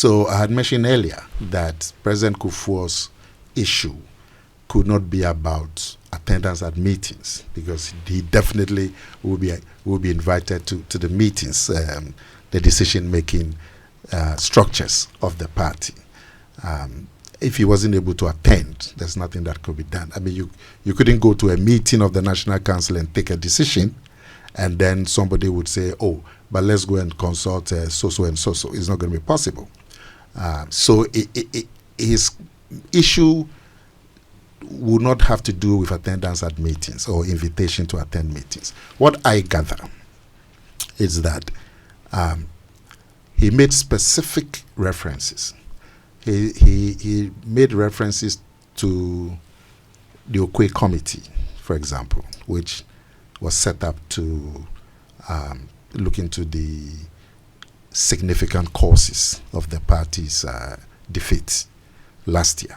So I had mentioned earlier that President Kuffour's issue could not be about attendance at meetings, because he definitely will be invited to the meetings, the decision-making structures of the party. If he wasn't able to attend, there's nothing that could be done. I mean, you couldn't go to a meeting of the National Council and take a decision, and then somebody would say, oh, but let's go and consult so-so and so-so. It's not going to be possible. So his issue would not have to do with attendance at meetings or invitation to attend meetings. What I gather is that he made specific references. He made references to the Okwe Committee, for example, which was set up to look into the significant causes of the party's defeat last year.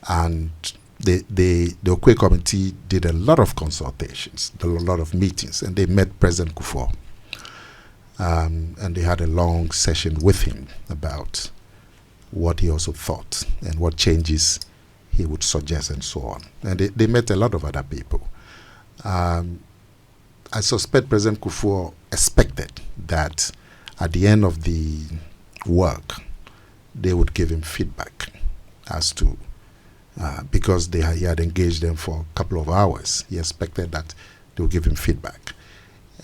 And the Okwe Committee did a lot of consultations, a lot of meetings, and they met President Kuffour. And they had a long session with him about what he also thought and what changes he would suggest and so on. And they met a lot of other people. I suspect President Kuffour expected that at the end of the work, they would give him feedback as to, because he had engaged them for a couple of hours, he expected that they would give him feedback.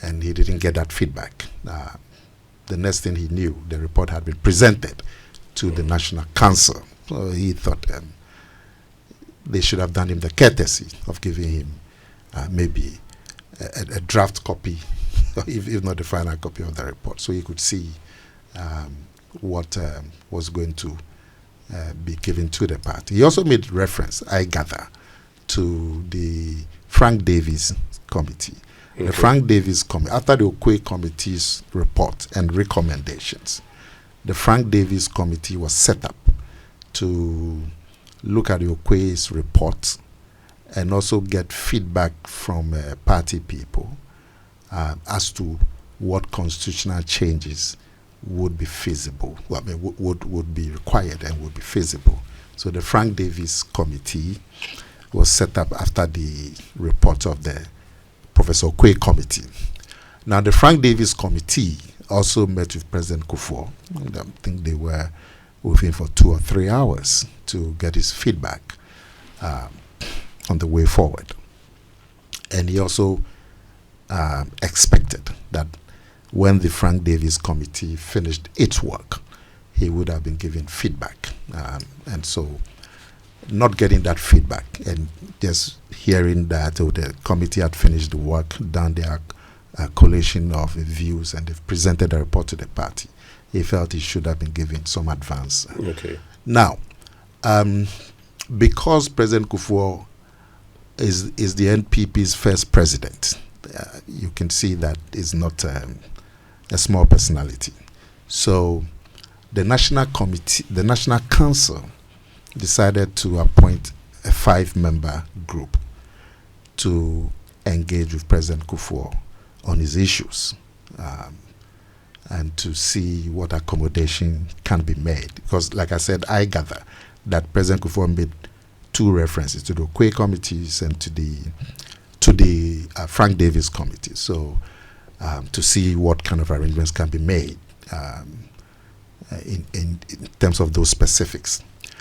And he didn't get that feedback. The next thing he knew, the report had been presented to the National Council. So he thought they should have done him the courtesy of giving him maybe a draft copy, if not the final copy of the report, so he could see what was going to be given to the party. He also made reference, I gather, to the Frank Davies Committee. Okay. The Frank Davies Committee, after the Okwe Committee's report and recommendations, the Frank Davies Committee was set up to look at the Okwe's report and also get feedback from party people as to what constitutional changes would be feasible, would be required and would be feasible. So the Frank Davies Committee was set up after the report of the Professor Okwe Committee. Now, the Frank Davies Committee also met with President Kuffour. I think they were with him for 2 or 3 hours to get his feedback on the way forward. And he also expected that when the Frank Davies Committee finished its work, he would have been given feedback. And so not getting that feedback and just hearing that the committee had finished the work, done their collation of views, and they've presented a report to the party, he felt he should have been given some advance. Okay. Now, because President Kuffour is the NPP's first president, you can see that is not a small personality. So the National Committee, the National Council, decided to appoint a 5-member group to engage with President Kuffour on his issues and to see what accommodation can be made. Because, like I said, I gather that President Kuffour made 2 references to the Okwe committees and to the Frank Davies Committee. So to see what kind of arrangements can be made in terms of those specifics.